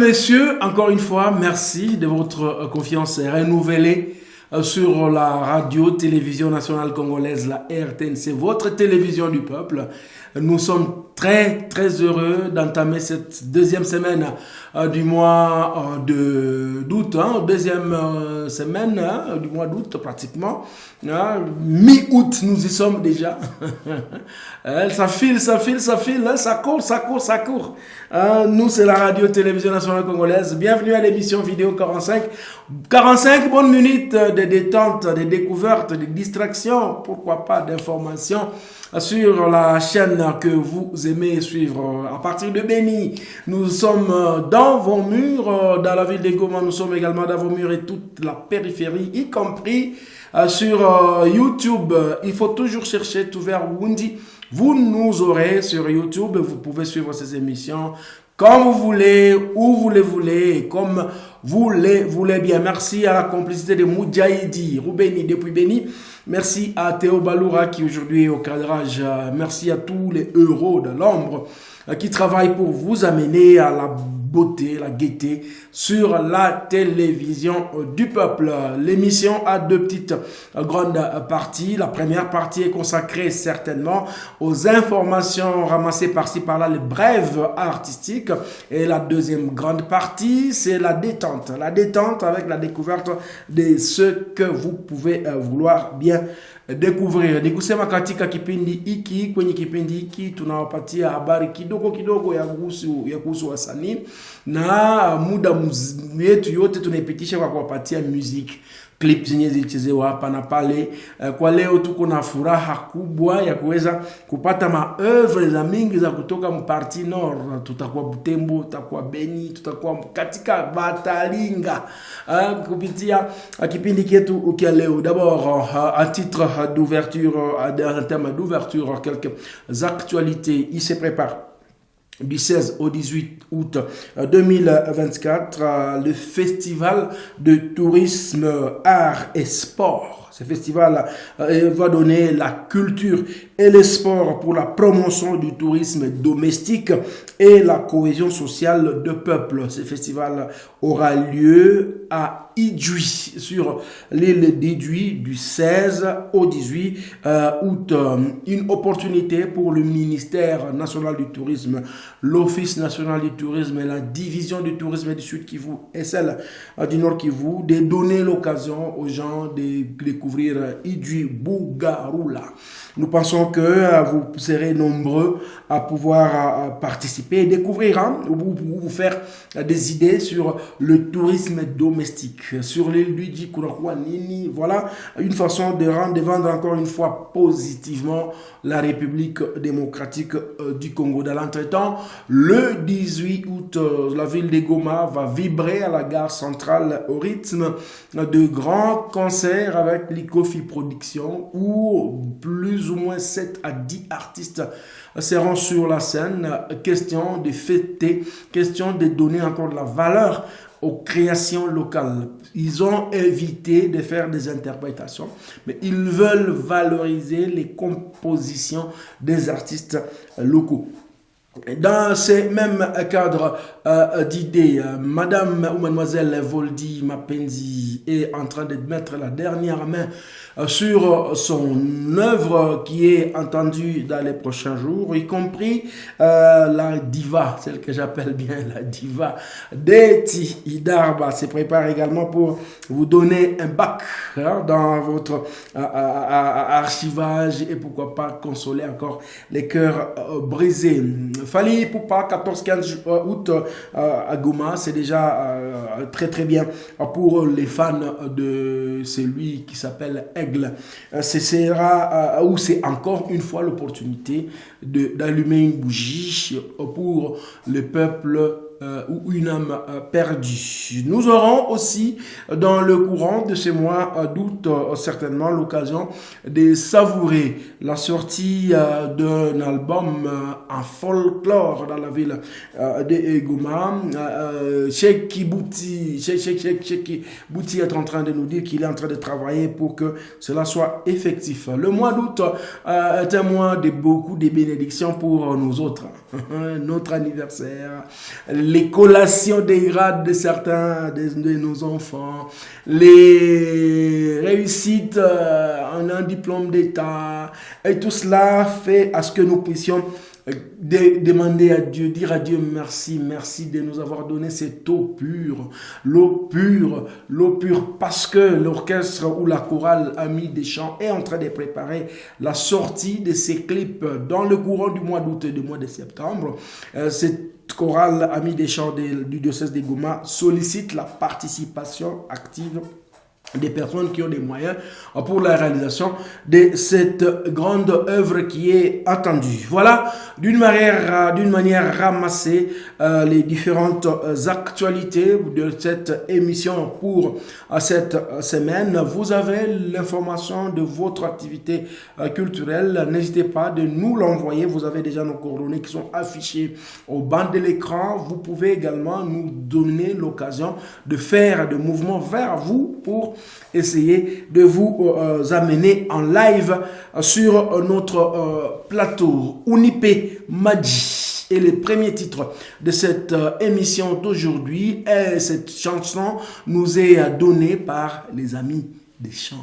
messieurs, encore une fois, merci de votre confiance renouvelée sur la radio-télévision nationale congolaise, la RTNC, votre télévision du peuple. Nous sommes très heureux d'entamer cette deuxième semaine du mois d'août, deuxième semaine du mois d'août pratiquement. Mi-août, nous y sommes déjà. Ça file, ça court. Nous, c'est la radio-télévision nationale congolaise. Bienvenue à l'émission vidéo 45. 45 bonnes minutes de détente, de découverte, de distraction, pourquoi pas d'informations sur la chaîne que vous aimez suivre. À partir de Béni, nous sommes dans vos murs, dans la ville de Goma, nous sommes également dans vos murs et toute la périphérie, y compris sur YouTube. Il faut toujours chercher tout vers Wundi. Vous nous aurez sur YouTube, vous pouvez suivre ces émissions comme vous voulez, où vous les voulez, et comme vous les voulez bien. Merci à la complicité de Moudjaïdi, Roubeni depuis Béni. Merci à Théo Baloura qui aujourd'hui est au cadrage. Merci à tous les héros de l'ombre qui travaillent pour vous amener à la beauté, la gaieté sur la télévision du peuple. L'émission a deux petites grandes parties. La première partie est consacrée certainement aux informations ramassées par-ci par-là, les brèves artistiques. Et la deuxième grande partie, c'est la détente. La détente avec la découverte de ce que vous pouvez vouloir bien découvrir. Nikusema katika kipindi hiki, kwenye kipindi hiki tunawapatia habari kidogo ya kuhusu wasanii na muda yetu yote tunaipitisha kwa kuwapatia music clip zenye zilichezewa hapa na pale. Kwa leo tuko na furaha kubwa ya kuweza kupata maoeuvre za mingi za kutoka mparti nord. Tutakuwa Butembo, tutakuwa Beni, tutakuwa katika Batalinga kupitia kipindi chetu kia leo. D'abord, à titre d'ouverture, en termes d'ouverture, quelques actualités. Il se prépare du 16 au 18 août 2024, le festival de tourisme, art et sport. Ce festival va donner la culture et le sport pour la promotion du tourisme domestique et la cohésion sociale de peuple. Ce festival aura lieu à Idjouy, sur l'île d'Idjouy, du 16 au 18 août. Une opportunité pour le ministère national du tourisme, l'Office national du tourisme et la division du tourisme du Sud Kivu et celle du Nord Kivu de donner l'occasion aux gens de découvrir Idjouy Bougaroula. Nous pensons que vous serez nombreux à pouvoir participer et découvrir, vous faire des idées sur le tourisme domestique. Sur l'île d'Idjouy, Nini, voilà une façon de vendre encore une fois positivement la République démocratique du Congo. Dans l'entretemps, le 18 août, la ville de Goma va vibrer à la gare centrale au rythme de grands concerts avec l'Ikofi Production où plus ou moins 7 à 10 artistes seront sur la scène. Question de fêter, question de donner encore de la valeur aux créations locales. Ils ont évité de faire des interprétations, mais ils veulent valoriser les compositions des artistes locaux. Dans ces mêmes cadres d'idées, Madame ou Mademoiselle Voldy Mapenzi est en train de mettre la dernière main sur son œuvre qui est entendue dans les prochains jours, y compris la diva, celle que j'appelle bien la diva, Deti Idarba se prépare également pour vous donner un bac dans votre archivage et pourquoi pas consoler encore les cœurs brisés. Fali Poupa, 14-15 août à Goma, c'est déjà très bien pour les fans de celui qui s'appelle Aigle. Ce sera où c'est encore une fois l'opportunité d'allumer une bougie pour le peuple ou une âme perdue. Nous aurons aussi dans le courant de ce mois d'août certainement l'occasion de savourer la sortie d'un album en folklore dans la ville de Goma. Cheikh Bouti est en train de nous dire qu'il est en train de travailler pour que cela soit effectif. Le mois d'août est un mois de beaucoup de bénédictions pour nous autres. Notre anniversaire, les collations des grades de certains de nos enfants, les réussites en un diplôme d'État, et tout cela fait à ce que nous puissions demander à Dieu, dire à Dieu merci, merci de nous avoir donné cette eau pure, l'eau pure, parce que l'orchestre ou la chorale Amis des Chants est en train de préparer la sortie de ces clips dans le courant du mois d'août et du mois de septembre. Cette chorale Amis des Chants du diocèse de Goma sollicite la participation active des personnes qui ont des moyens pour la réalisation de cette grande œuvre qui est attendue. Voilà, d'une manière ramassée les différentes actualités de cette émission pour cette semaine. Vous avez l'information de votre activité culturelle. N'hésitez pas de nous l'envoyer. Vous avez déjà nos coordonnées qui sont affichées au bas de l'écran. Vous pouvez également nous donner l'occasion de faire des mouvements vers vous pour essayer de vous amener en live sur notre plateau. Unipe Madji est le premier titre de cette émission d'aujourd'hui et cette chanson nous est donnée par les Amis des Chants.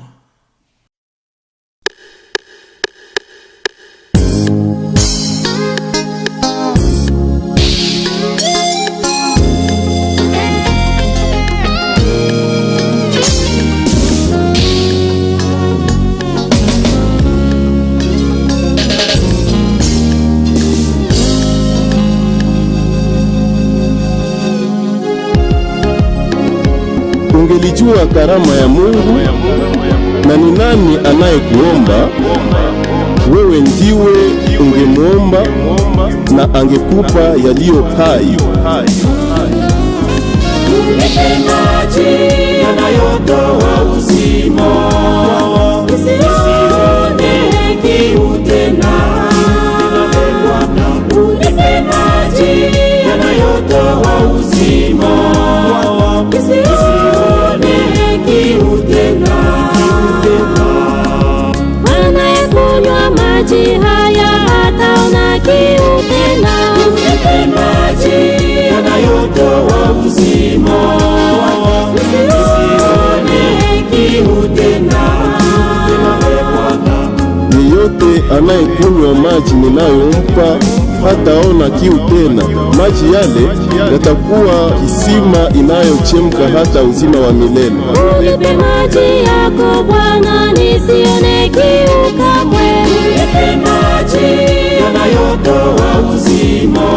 Ungelijua karama ya Mungu na ni nani anayekuomba, wewe ndiwe ungemuomba na angekupa yaliyo hai. Unipe maji yanayotoa uzima, nisione kiu tena. Unipe maji yanayotoa uzima, nisione kiu tena. Anayekunywa maji haya hataona kiu tena. Unipe maji yanayotoa uzima, nisione kiu tena. Yeyote anayekunywa maji ninayompa hataona kiu tena. Maji yale yatakuwa kisima inayochemka hata uzima wa milele. Unipe maji yako Bwana, nisione kiu kamwe. Unipe maji yanayotoa uzima,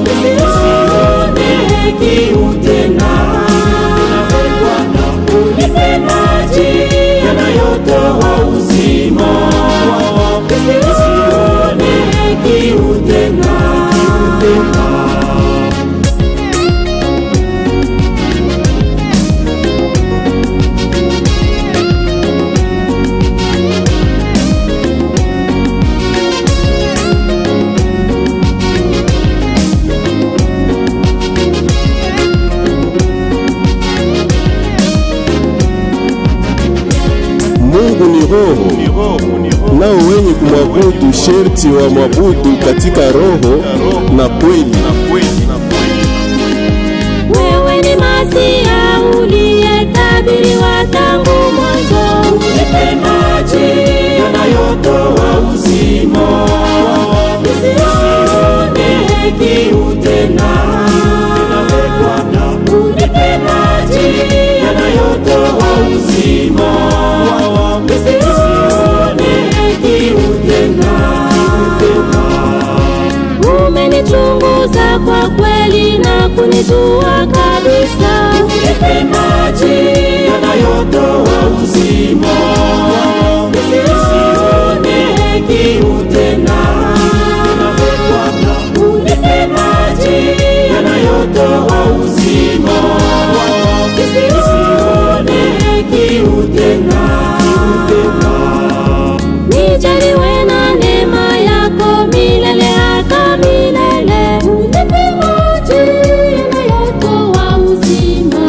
nisione kiu tena. Unipe maji yanayotoa uzima, nisione kiu tena. Mungu ni roho, nao wenye kumwabudu sherti wa mwabudu katika roho na kweli. Wewe ni Masia uliyetabiriwa tangu mwanzo. Unipe maji yanayotoa uzima, nisione kiu tena. Unipe maji yanayotoa uzima, nisione kiu tena. Umenichunguza kwa kweli na kunijua kabisa. Unipe maji yanayotoa uzima, nisione kiu tena. Unipe maji yanayotoa uzima, nisione kiu tena. Nijaliwe na neema yako milele hata milele. Unipe maji yanayotoa uzima,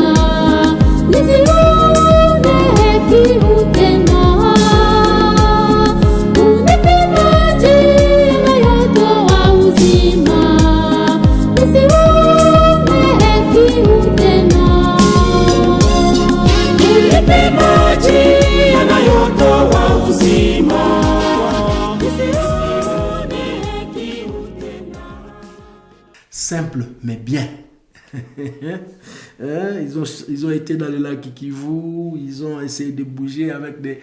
nisione kiu tena. Unipe maji yanayotoa uzima, nisione simple mais bien. Ils ont été dans le lac Kivu, ils ont essayé de bouger avec des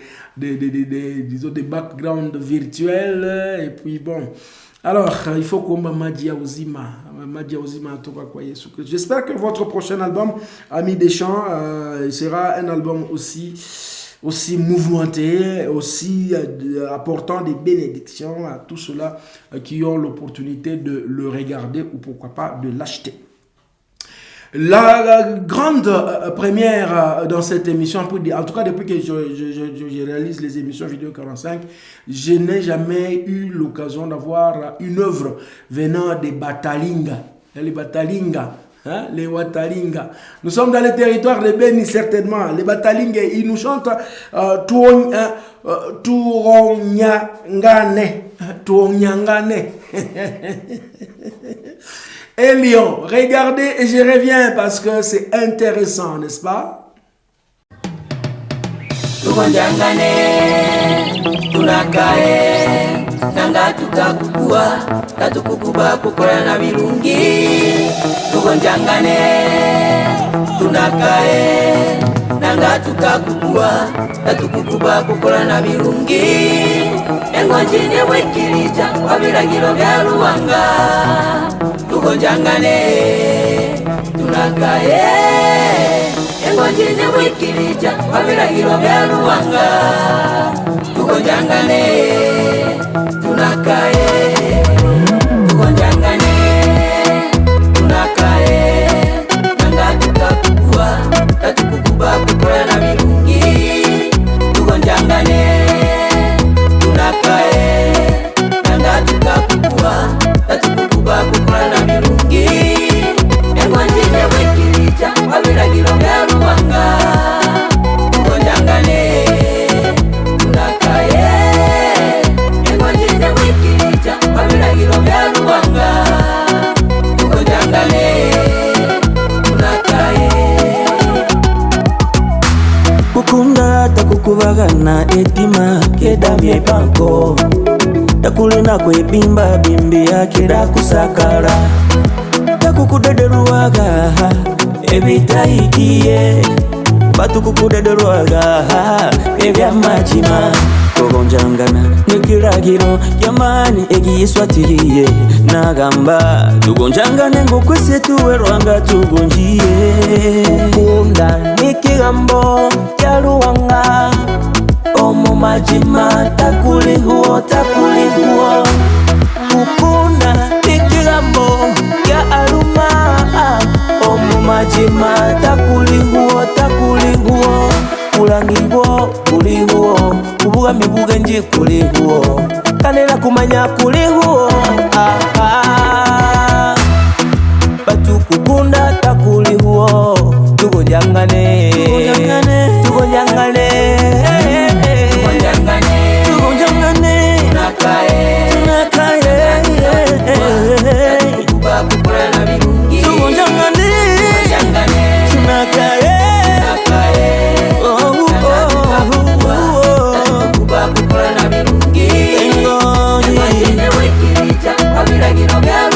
backgrounds virtuels, et puis bon. Alors, il faut qu'on Madia Ozima en tout cas quoi. J'espère que votre prochain album, Amis des Champs, sera un album aussi mouvementé, aussi apportant des bénédictions à tous ceux-là qui ont l'opportunité de le regarder ou pourquoi pas de l'acheter. La grande première dans cette émission, en tout cas depuis que je réalise les émissions Vidéo 45, je n'ai jamais eu l'occasion d'avoir une œuvre venant des Batalinga. Les Batalinga, hein, les Watalinga. Nous sommes dans le territoire de Beni certainement. Les Batalinga, ils nous chantent Tuonyangane. Et Lyon, regardez et je reviens parce que c'est intéressant, n'est-ce pas? Tunakae nanga tukakukua tatukukuba kukora na birungi tugonjangane tunakae nanga tukakukua tatukukuba kukora na birungi engonjine wekirija wabiragiro bya Ruwanga tugonjangane tunakae engonjine wekirija wabiragiro bya Ruwanga tugonjangane tunakae tugonjangane tunakae nanga tukakukua tatukukuba kukora na birungi tugonjangane tunakae nanga tukakukua tatukukuba kukora na birungi engwanjine wekirija wabiragiro bya Ruwanga tugonjangane kukunda takukubagana etima kedamye panko takulina kwebimba bimbi yakira kusakala takukudederuwaga ebitayikiye batukukudederuwaga ebyamachima tugonjangana nikiragiro jamani egiyiswatiriye nagamba tugonjangane ngokwese tuwe Rwanga tugonjiye kukunda nikigambo kya Ruwanga omumajima takulihuo kukunda nikigambo kya Aruma omumajima takulihuo kulangibwo kulihuo kubugami bugenji kulihuo kanela kumanya kulihuo batu kukunda takulihuo tugonjangane tunakae kukura na birungi tugonjangane tunakae kukura na birungi engoni wekirija wabiragiro bya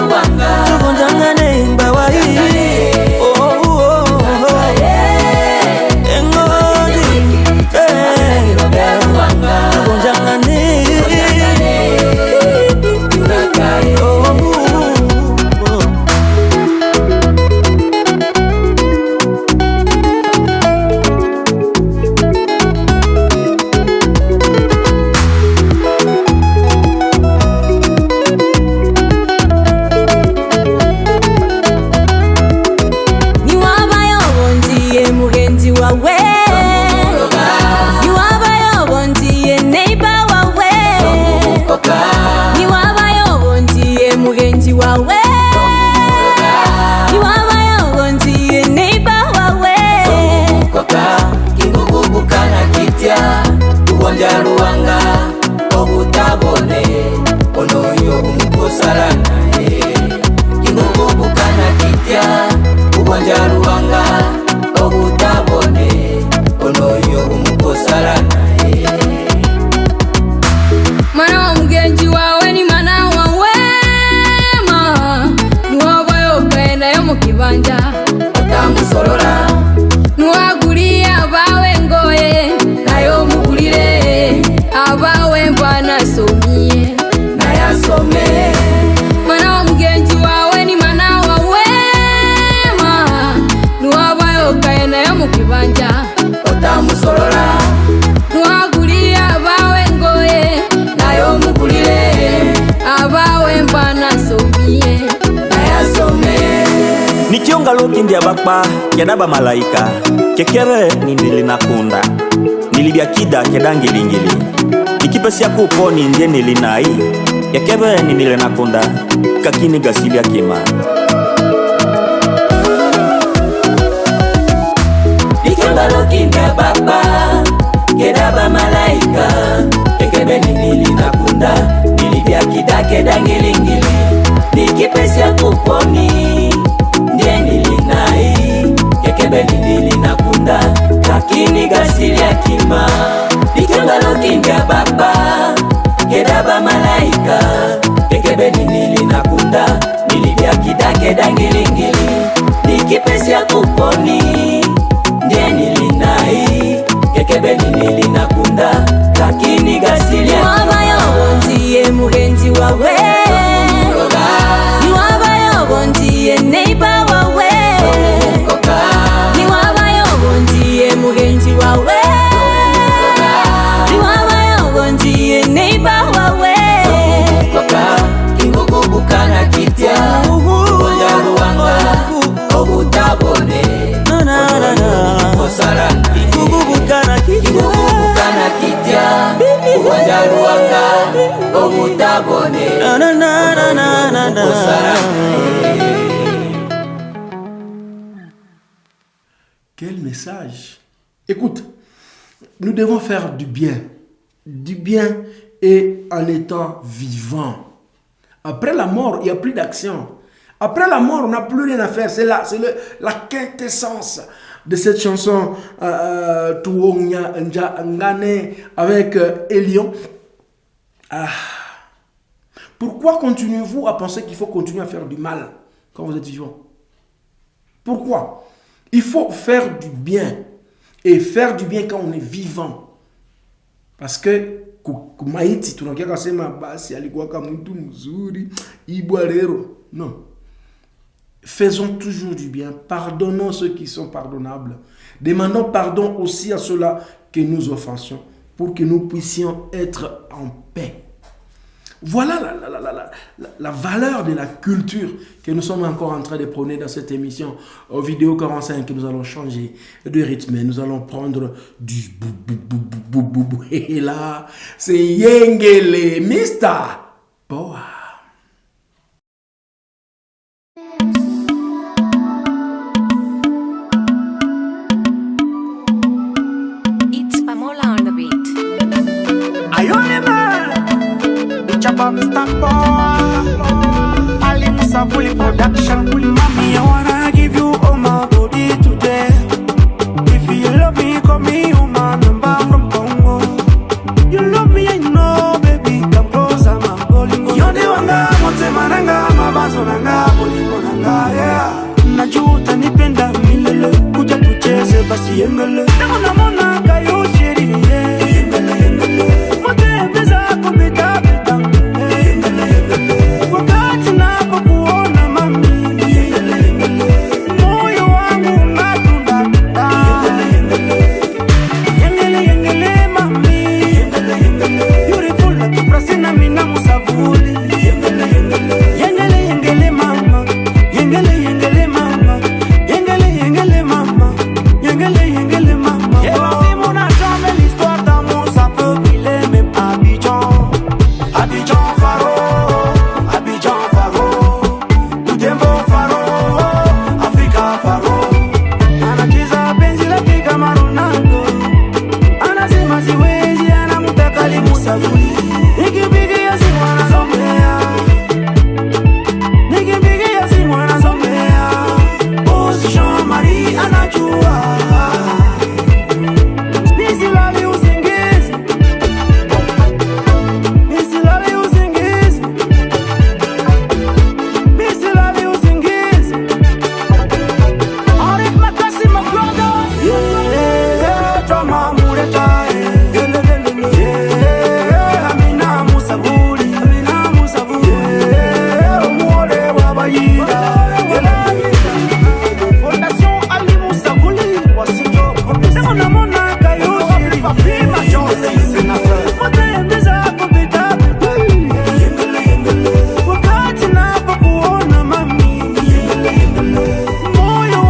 lokindi ya bakpa kedaba malaika kekebe nindili nakunda nilibya kida kedangilingili ikipesi yakuponi ndie nilinai yakebe nindile nakunda kakini gasili ya kima ikemba lokindi ya bakpa kedaba malaika kekebe nindili nakunda nilibya kida kedangilingili ikipesi yakuponi ndie nilinai kekebe nindili nakunda kakini gasili ya kima ikemba lokindi ya bakpa kedaba malaika kekebe nindili nakunda nilibya kida kedangilingili ikipesi yakuponi ndie nilinai kekebe nindili nakunda kakini gasili ya kima Wabayo mugenzi wawe Niwabayo neighbor wawe Niwabayo mugenzi wawe Niwabayo neighbor wawe kingukubukana kitya Onja ruwanga obutabone Kosarana Kingukubukana kitya Onja ruwanga obutabone Quel message! Écoute, nous devons faire du bien et en étant vivant. Après la mort, il n'y a plus d'action. Après la mort, on n'a plus rien à faire. C'est la quintessence de cette chanson Tuonya Ngane avec Elion. Pourquoi continuez-vous à penser qu'il faut continuer à faire du mal quand vous êtes vivant? Pourquoi? Il faut faire du bien. Et faire du bien quand on est vivant. Parce que kumaiti tunakia kasema basi alikuwa kama mtu mzuri ibwa lero. Non. Faisons toujours du bien. Pardonnons ceux qui sont pardonnables. Demandons pardon aussi à ceux-là que nous offensions pour que nous puissions être en paix. Voilà la valeur de la culture que nous sommes encore en train de prôner dans cette émission. Au vidéo 45, nous allons changer de rythme. Nous allons prendre du bou. Et là, c'est Yengele, Mr. Power. It's Pamola on the beat. Chapa Mr. Power Ali Musavuli production Mommy, I wanna give you all my body today. If you love me, call me on my number from Congo. You love me, I know, baby. Come closer, my bolingo. Yonde wanga, mote mananga, mabazo nanga, bolingo nanga, yeah. Najuta nipenda milele, kuja tucheze basi yengele. Namona mona kayo sheri, yeah. Yengele. Mote mbeza kubita. Wakati napokuona mami, moyo wangu unadunda. Yengele mami, beautiful like Frasina mina Musavuli. Yengele mama, yengele mama, yengele mama, yengele mama. Et puis mon argent, mais l'histoire d'amour ça peut briller même Abidjan. Abidjan Faro. Moyo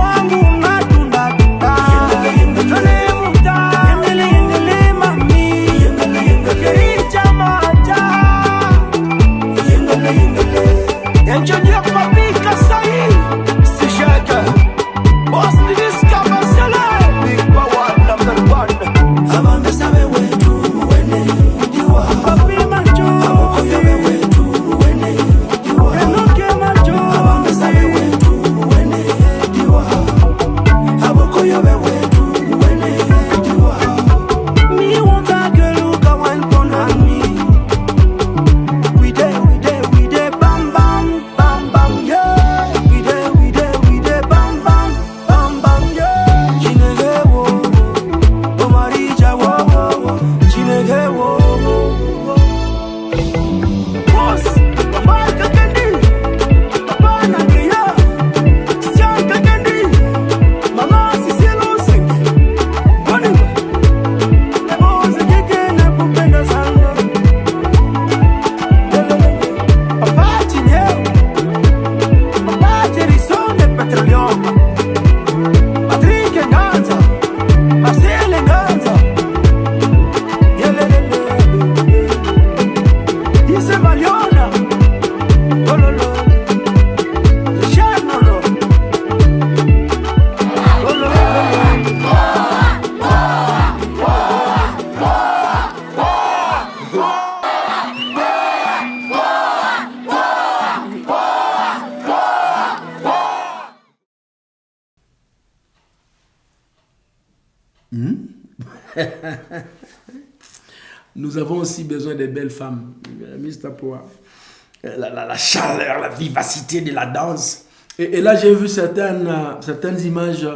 Nous avons aussi besoin de belles femmes. Mr. Poa. La chaleur, la vivacité de la danse. Et là, j'ai vu certaines images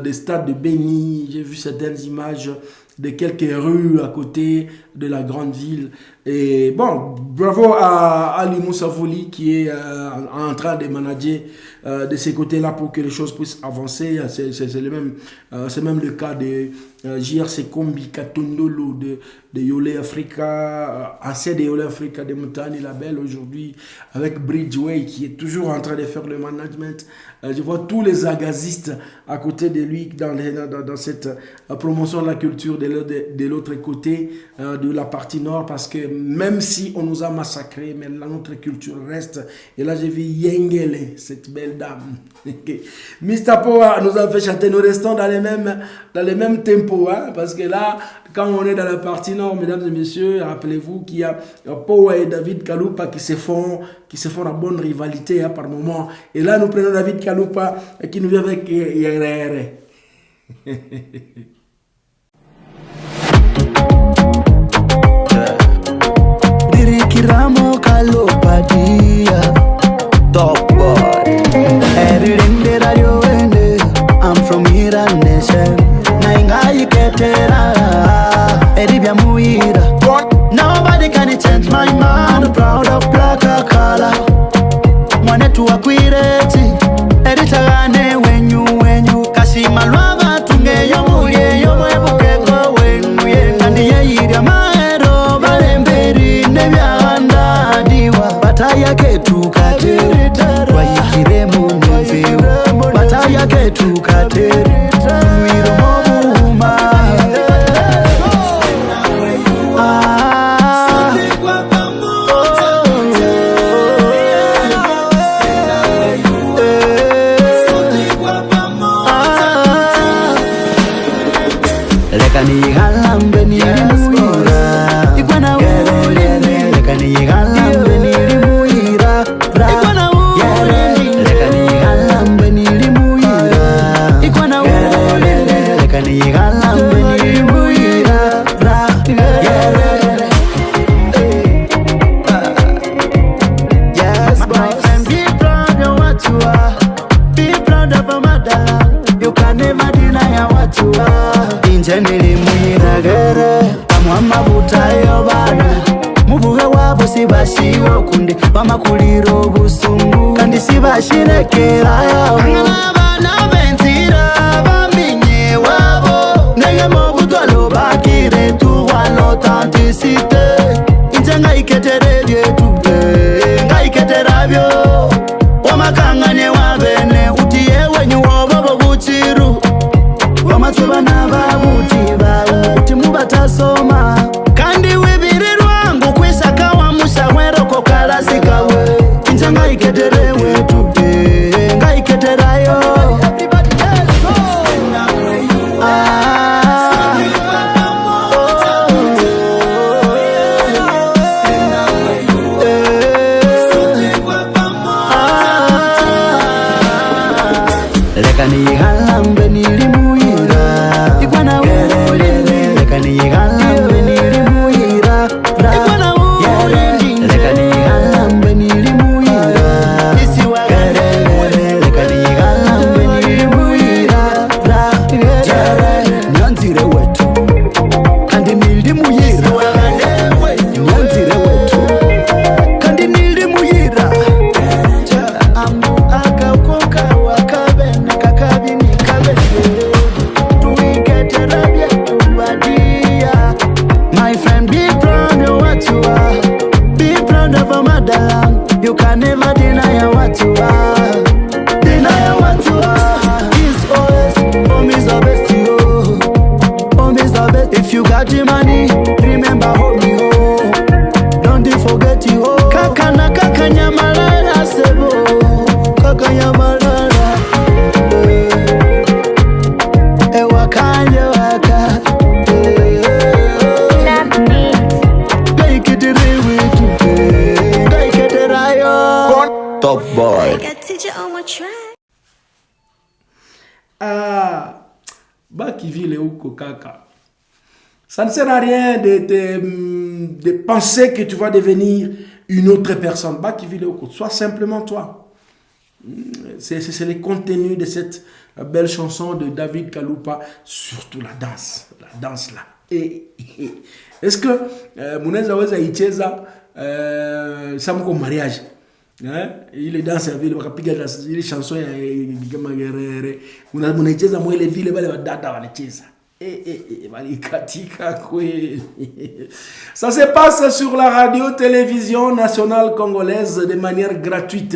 des stades de Beni. J'ai vu certaines images de quelques rues à côté de la grande ville. Et bon, bravo à Ali Moussavouli qui est en train de manager de ces côtés-là pour que les choses puissent avancer. C'est même le cas de JRC Kombi Katondolo de Yole Africa, ancien de Yole Africa de Montani Label aujourd'hui, avec Bridgeway qui est toujours en train de faire le management. Je vois tous les agazistes à côté de lui dans cette promotion de la culture de l'autre côté de la partie nord, parce que même si on nous a massacrés, mais notre culture reste. Et là, j'ai vu Yengele, cette belle dame. Mr. Poa nous a fait chanter. Nous restons dans les mêmes tempos, hein, parce que là, quand on est dans la partie nord, mesdames et messieurs, rappelez-vous qu'il y a Poa et David Kaloupa qui se font la bonne rivalité, hein, par moment. Et là, nous prenons David Kaloupa qui nous vient avec Yerere. Kiramo Kalopadia, top boy. Every radio ende, I'm from Iran nation. Nainga iketera, Eribia muira. Nobody can change my mind. Proud of black color. Mwane tu akwireti, eritagane wenyu kasima lwaba tunge yomuye yomwebukeko wenyu yengandi yeirya maero balemberi nebyanda diwa bataya ketukatere wayikire mu nzeo bataya ketukatere wiro mobuma Makuliro busungu kandi sibashirekera abana benzira bamenye wabo nenge mo butwalo bakire tuwa l'authenticité injenga iketere byetu ngaiketera byo wamakangane wabene utiye wenyu wobo buchiru wamatsuba nababuti bawo uti mubatasoma kandi wibirirwa ngukwishaka wa mushawero kokala sikawe injanga iketere wetu ngaiketerayo lekani halambe nilimuira ikwana ule lekani halambe nilimuira ikwana ule lekani halambe nilimuira isiwa gare lekani halambe nilimuira nyanzire wetu kandi nilimuira nyanzire wetu kandi nilimuira ambu akakoka wakabene kakabini kabene tuiketera byetu badia. My friend, be proud of what you are. Be proud of a motherland. You can never deny what you are. Deny what you are. It's always home is the best, yo. Home is the best. If you got the money, remember home, yo. Don't forget you. Kakana kakanyamalala sebo. Kakanyamalala. Ewa kanya waka. Top boy. Baki vile huko kaka. Ça ne sert à rien de penser que tu vas devenir une autre personne. Sois simplement toi. C'est le contenu de cette belle chanson de David Kaloupa, surtout la danse là. Est-ce que Mouneza Weza Icheza ça me mariage? Il est dans sa ville, il chanson ça se passe sur la radio-télévision nationale congolaise de manière gratuite.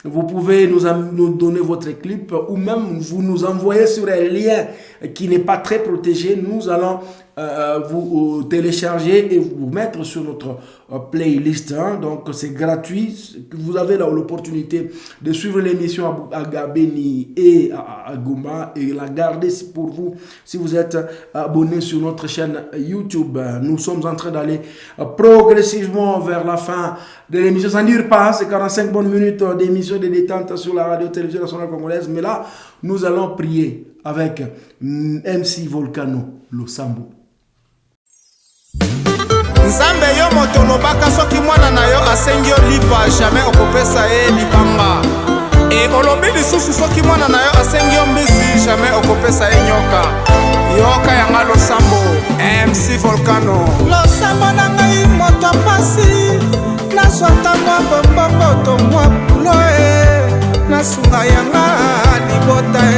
Vous pouvez nous donner votre clip ou même vous nous envoyer sur un lien qui n'est pas très protégé. Nous allons vous télécharger et vous mettre sur notre playlist. Donc c'est gratuit. Vous avez l'opportunité de suivre l'émission à Gabeni et à Goma et la garder pour vous si vous êtes abonné sur notre chaîne YouTube. Nous sommes en train d'aller progressivement vers la fin de l'émission. Ça ne dure pas, c'est 45 bonnes minutes d'émission de détente sur la radio-télévision nationale congolaise. Mais là, nous allons prier avec MC Volcano Losambo. Nzambe yo moto lobaka soki mwana na yo asengi yo lipa jamais okopesa ye libanga. E olobi lisusu soki mwana na yo asengi yo mbisi jamais okopesa ye nyoka. Yoka yanga Losambo, MC Volcano. Losambo na ngai moto pasi, naswata mwa bombongo to mwa pulo e, nasunga yanga libota e.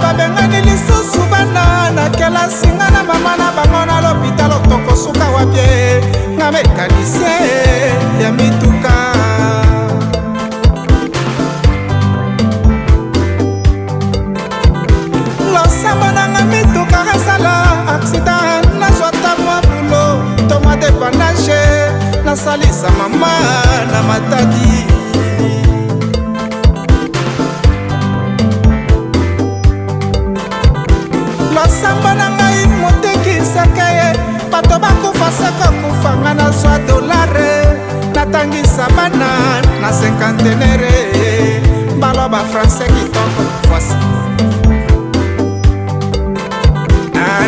Babengani lisusu bana na kela singa na mama na bango na l'hôpital otoko suka wapie nga mekanisye ya mituka. Losambo na nga mituka resala accident na zwata mwa bulo toma dépannage na salisa mama na matadi. Losambo na ngai moteki sekeye bato bakufa seko kufanga na zwa dolare natangisa bana na cinquantenaire baloba français kitoko voici.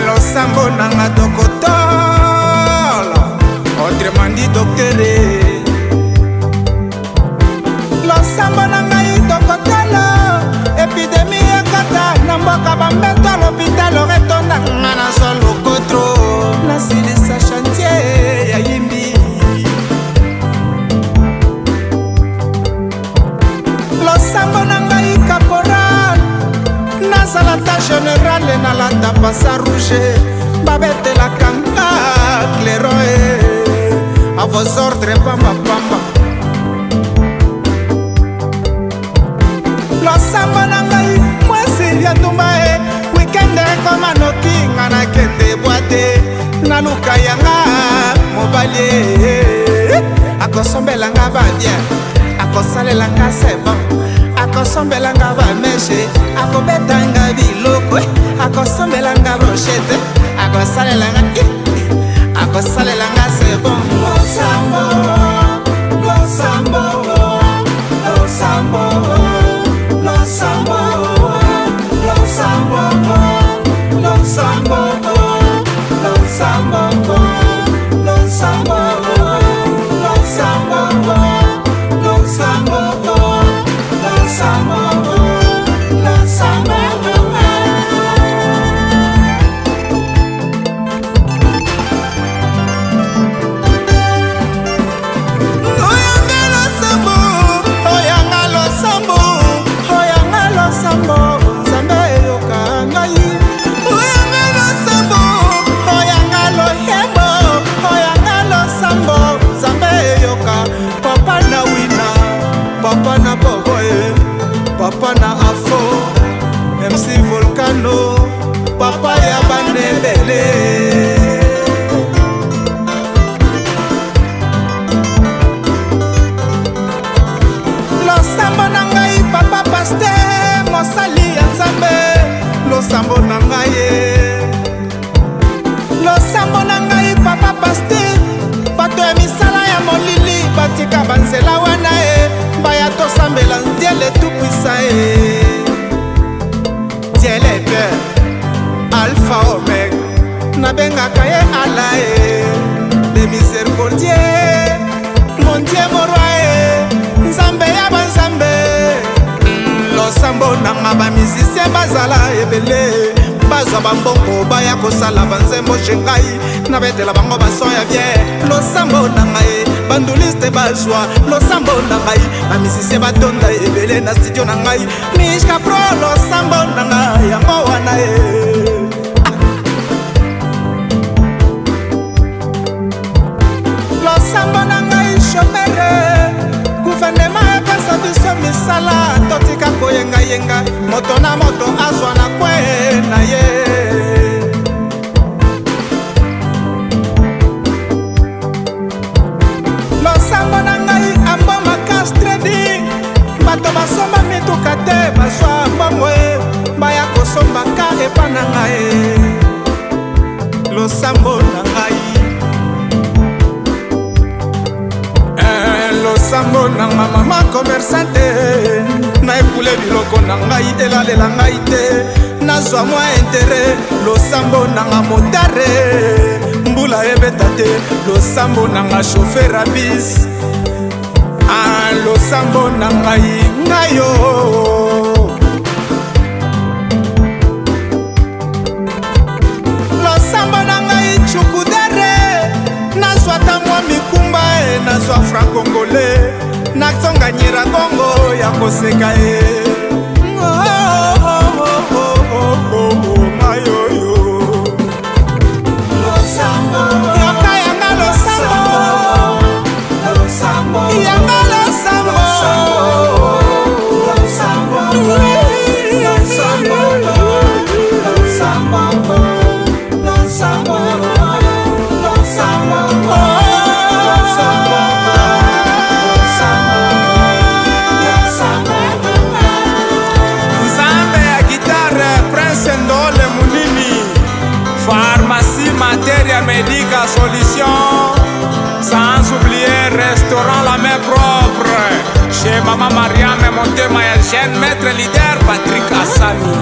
Losambo na nga dokotolo autrement dit docteur. Losambo na ngai dokotolo epidemie ekata na mboka bambeto l'hôpital retonda nga na zwa lokotro nasilisa chantier ya yimbi. Losambo na ngai caporal nazalata général nalata pasa rouge babetelaka nga clairon a vos ordres pambapamba. Losambo na ngai mwasi ya ndumba e weekend ekoma noki nga nakende boite naluka yanga mobali akosombelanga babien akosalelanga sebo akosombelanga bameshe akobetanga biloko akosombelanga brochette akosalelanga sebo. Losambo Losambo Losambo Losambo Losambo Losambo Losambo Losambo Losambo Losambo papa na afo MC Volcano papa ya banebele. Losambo na ngai papa paste mosali ya Nzambe. Losambo na ngai Losambo na ngai papa paste bato ya misala ya molili batika banzela wana e baya tosambela nzele tupwisa e losambo nanga bamisise bazala ebele bazwa bambongo baya kosala banzembo shengai na betela bango basoya bien losambo nanga banduliste bazwa losambo nanga bamisise batonda ebele na studio nanga Mishka Pro losambo nanga yango wana losambo nanga ishomere gouvernement epesa biso misala totika koyengayenga moto na moto azwa na kwe na ye losambo na ngai amboma cash trading bato basomba mituka te bazwa mbongo baya kosomba ka epa na ngai losambo na ngai losambo nanga mama commerçante na ekule biloko na ngai elalela ngai te nazwa mwa intere losambo nanga motare mbula ebeta te losambo nanga chauffeur a bis losambo na ngai ngayo losambo na ngai chukudere nazwa tamwa mikumba nazwa franc congolais natsonganyira kongo ya koseka mayoyo yoka yanga losambo yanga losambo Matériel médical solution, sans oublier restaurant la main propre chez Maman Mariam et mon thème jeune maître leader Patrick Assani.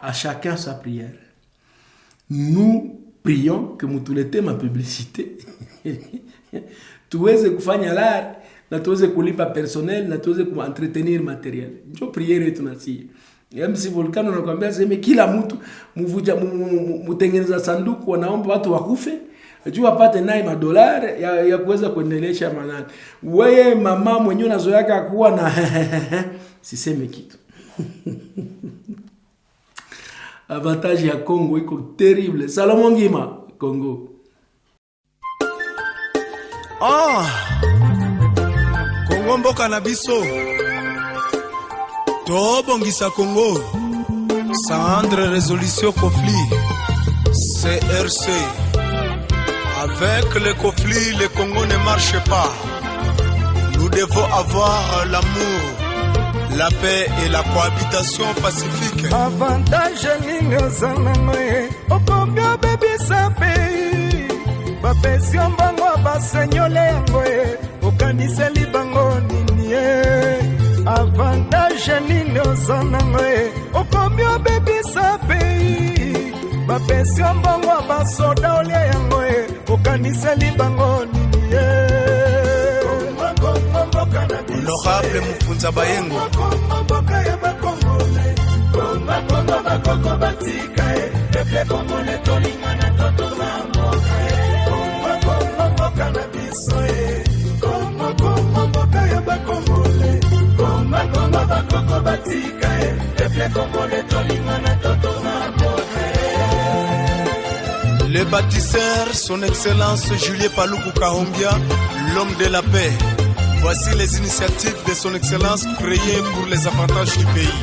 À chacun sa prière. Nous prions que mutulete ma publicité tuweze kufanya lar na tuweze kulipa personnel na tuweze kuentretenir materiel. Ndio priere yetu nasi. MC Volcano nakwambia sema kila mtu mutengeneza sanduku wanaomba watu wakufe juu apate naye madolari ya kuweza kuendelesha manani. Wewe mama mwenyewe unazoea kuwa na siseme kitu. Avantage ya Congo iko terrible. Salomon Ngima, Congo. Congo mboka na biso. Tobongisa Congo. Centre résolution conflit. CRC. Avec le conflit, le Congo ne marche pas. Nous devons avoir l'amour, la paix et la cohabitation pacifique. Avantage nini ozanangoye okobia bebisa pei bapesi mbango basenyole yangoye okaniseli bango nini avantage nini ozanangoye okobia bebisa pei bapesi mbango basoda olia yangoye okaniseli bango nini Honorable Mufunza Bayengo Le bâtisseur, son excellence Julien Paluku Kahongia, l'homme de la paix. Voici les initiatives de son excellence créées pour les avantages du pays.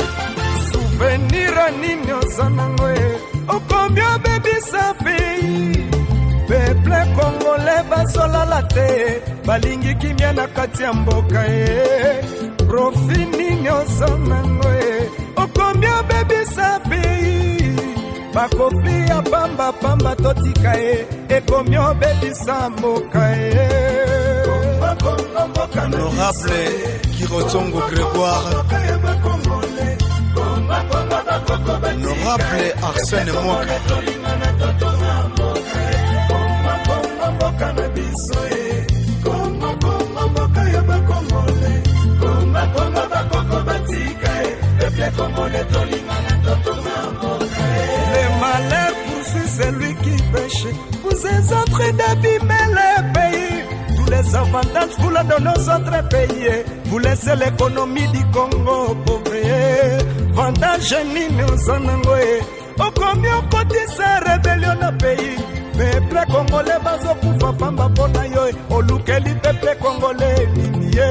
Souvenir à Nino Zanangoe, au combien bébé sa pays, Peuple congolais basolala te, balingi kimia na kati ya mboka ye. Profit nini ozanango ye, okomi obebisa pays. Bakofi ya pamba pamba totika ye, ekomi obebisa mboka ye. Honorable Kirotongo Grégoire, Honorable Arsène Moka, le malheur poursuit celui qui pêche. Vous êtes en train d'abîmer le pays. Tous les avantages vous le donnez aux autres pays. Vous laissez l'économie du Congo pauvre. Vantage nini ozanangoe. Okomi okotisa rébellion na pays. Peuple congolais bazokufa pamba pona yo. Olukeli peuple congolais nini ye.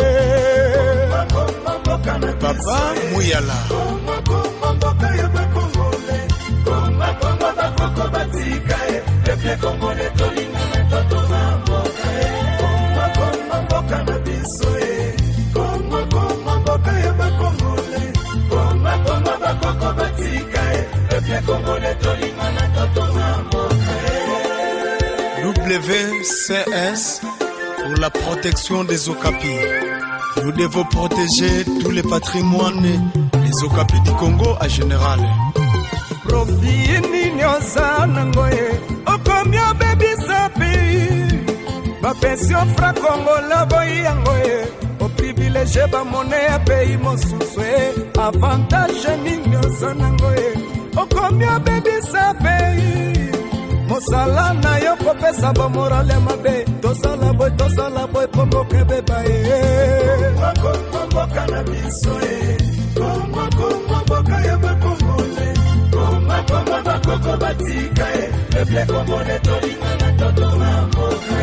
Papa Mouyala. WCS pour la protection des Okapi. Nous devons protéger tous les patrimoines des Okapi du Congo en général. Profit nini ozanangoe, okomi obebisa pays. Ba pension fra Congola boyangoe, o privilège ba monnaie ya pays mosuswe. Avantage nini ozanangoe, okomi obebisa pays. Mosala na yo kopesa ba morale mabe, tosala boy pombo kebe bae. Kombo kana biso e, kombo boka ya ba Congolais. Kombo bakoko batika e, peuple congolais tolingana totoma mboka.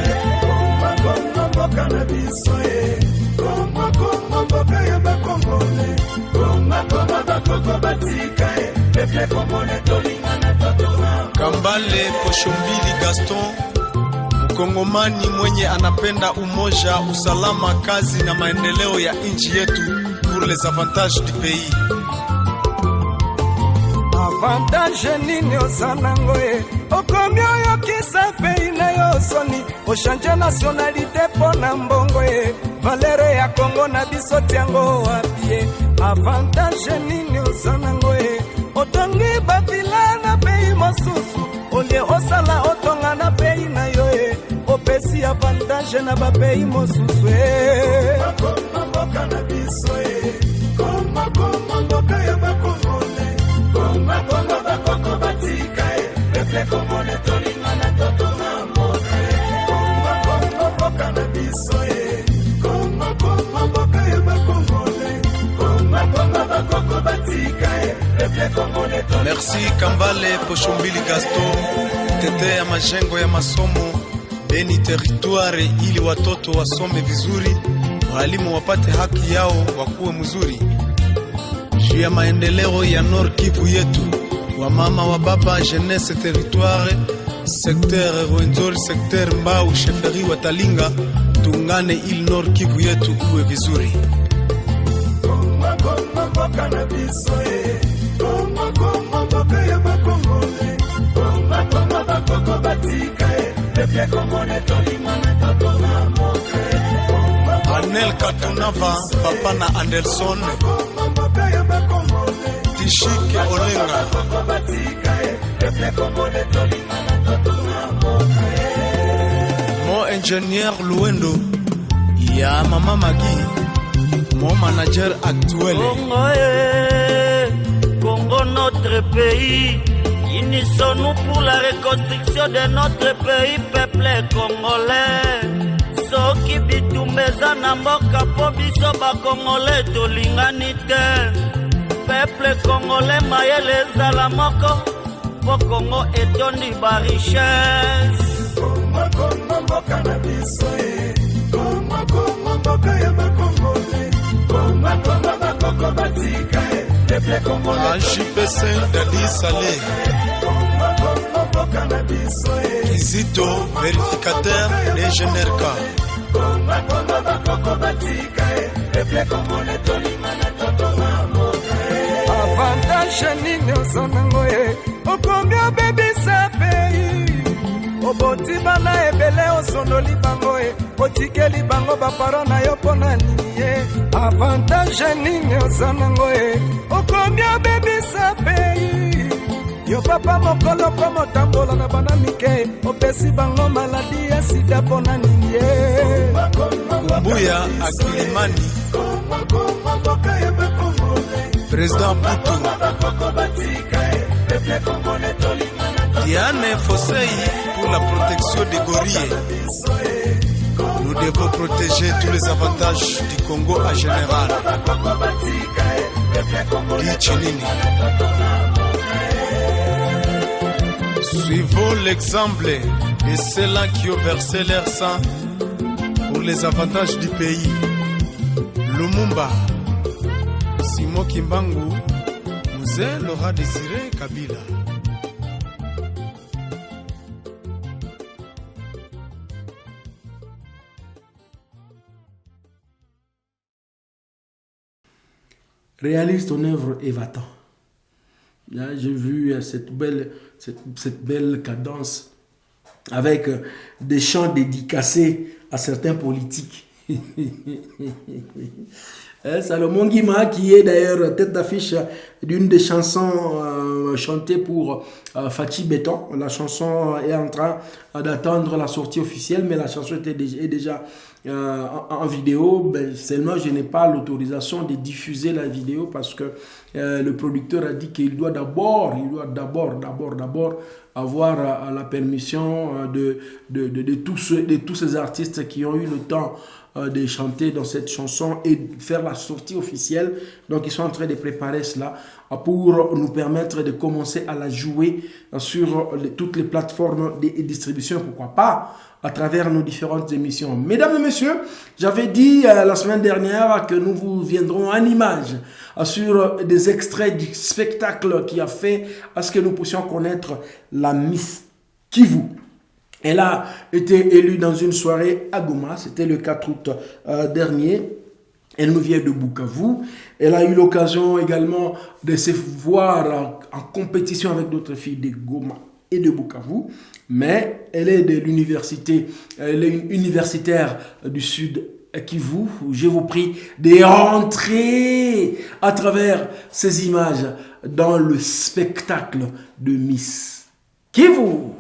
Kombo kana biso e, kombo boka ya ba Congolais. Kombo bakoko batika e, peuple congolais tolingana totoma. Kambale Poshombili Gaston, Mkongomani mwenye anapenda umoja, usalama, kazi na maendeleo ya nchi yetu pour les avantages du pays. Avantage nini ozanangoe, okomi oyokisa pays na yo soni, ochange nationalité pona mbongoe, valere ya Congo na biso tiango wapie. Avantage nini ozanangoe, otongi bavila na pays mosusu, olie osala otonga na pays na yo e, opesi avantage na ba pays mosusu e. Mboka na biso e, kombo mboka ya ba Congolais. Kombo bakoko batika e, peuple congolais tolingana totoma mboka e. Kombo mboka na biso e, kombo mboka ya ba Congolais. Kombo bakoko batika e, peuple congolais tolingana. Merci Kambale Poshombili Gaston, tete ya majengo ya masomo Beni territoire, ili watoto wasome vizuri, walimu wapate haki yao, wakuwe mzuri. Juu ya maendeleo ya Nord Kivu yetu, wa mama wa baba jeunesse territoire, secteur Rwenzori, secteur Mbau, chefferie wa Talinga, tungane ili Nord Kivu yetu uwe vizuri. Kombo kana biso e, kombo mboka ya ba Congolais. Kombo bakoko batika e, peuple congolais tolingana totoma mboka e. Anel Katunava, papa na Anderson, Kombo ya ba Congolais. Tishike Olenga, batika e, peuple congolais tolingana totoma mboka e. mon ingénieur Luendo, ya mama Magi, mon manager actuel. Congo notre pays, unissons-nous pour la reconstruction de notre pays, peuple congolais. Soki bitumbeza na mboka po biso ba Congolais tolingani te. Peuple congolais mayele ezala moko, po Congo etondi ba richesse. Kombo mboka na biso e, kombo mboka ya ba Congolais. Kombo bakoko batika e, peuple congolais. JPC Dadi Saleh, Kizito, vérificateur des GNRK. Avantage nini osonango e okomi obebisa pei oboti bana ebele osondoli bango e otikeli bango baparo na yo mpona nini ye avantage nini osonango e okomi obebisa pei yo papa mokolo mpo motambola na bana mike opesi bango maladi ya sida mpona nini ye Kumbuya Akilimani Président Poutou Diane Fossey pour la protection des gorilles. Nous devons protéger tous les avantages du Congo en général. Suivons l'exemple de ceux-là qui ont versé leur sang pour les avantages du pays. Lumumba, Simon Kimbangu, Mzee Laurent Désiré Kabila. Réalise ton œuvre et va-t'en. J'ai vu cette belle cadence avec des chants dédicacés à certains politiques. Salomon Guima, qui est d'ailleurs tête d'affiche d'une des chansons chantées pour Fatih Béton. La chanson est en train d'attendre la sortie officielle, mais la chanson est déjà en vidéo. Seulement, je n'ai pas l'autorisation de diffuser la vidéo parce que le producteur a dit qu'il doit d'abord avoir la permission de tous ces artistes qui ont eu le temps de chanter dans cette chanson et faire la sortie officielle. Donc ils sont en train de préparer cela pour nous permettre de commencer à la jouer sur toutes les plateformes de distribution, pourquoi pas à travers nos différentes émissions. Mesdames et messieurs, j'avais dit la semaine dernière que nous vous viendrons en image sur des extraits du spectacle qui a fait à ce que nous puissions connaître la Miss Kivu. Elle a été élue dans une soirée à Goma, c'était le 4 août dernier. Elle nous vient de Bukavu. Elle a eu l'occasion également de se voir en compétition avec d'autres filles de Goma et de Bukavu. Mais elle est de l'université, elle est une universitaire du Sud Kivu. Je vous prie de rentrer à travers ces images dans le spectacle de Miss Kivu.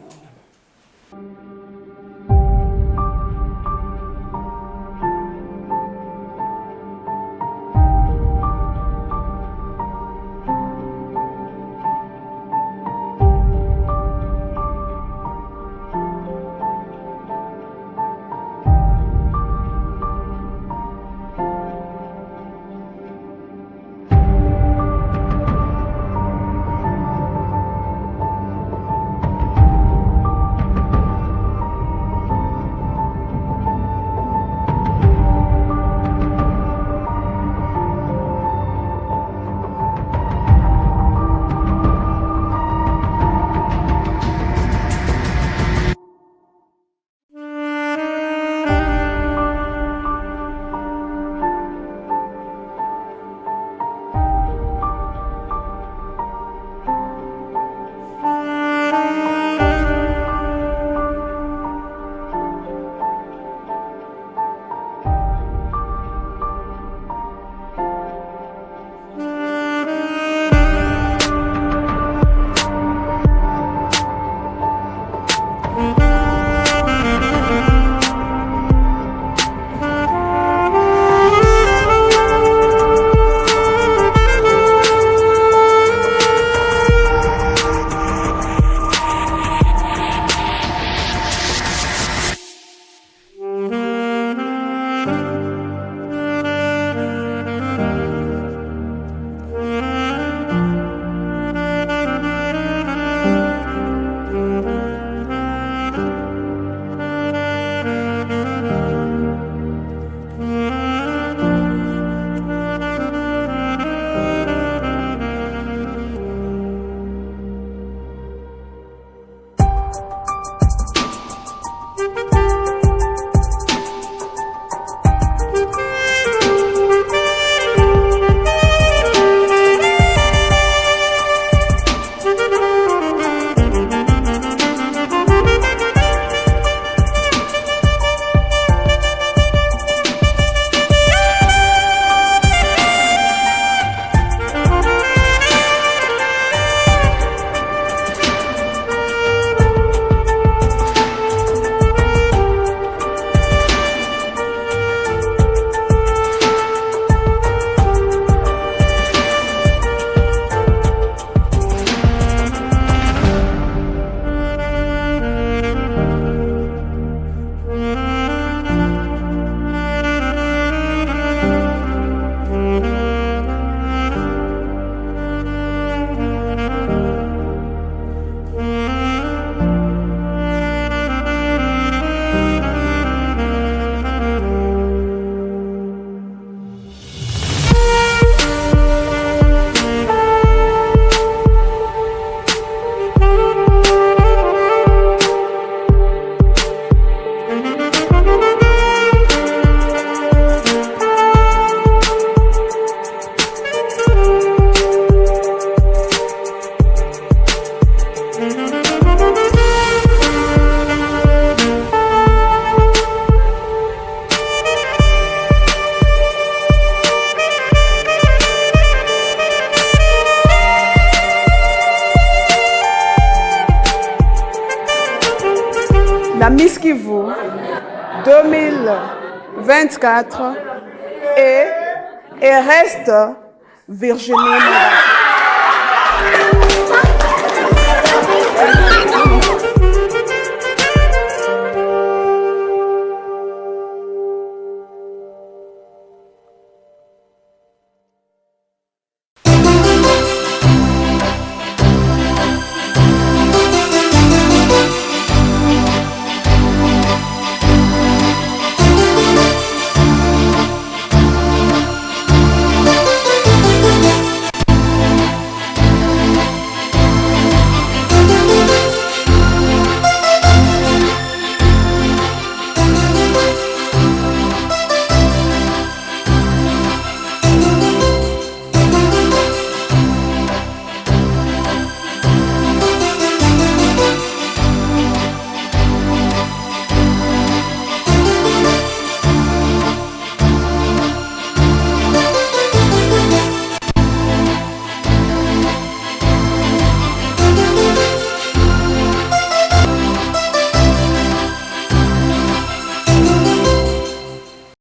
la Miss Kivu 2024 et reste Virginie Mangati.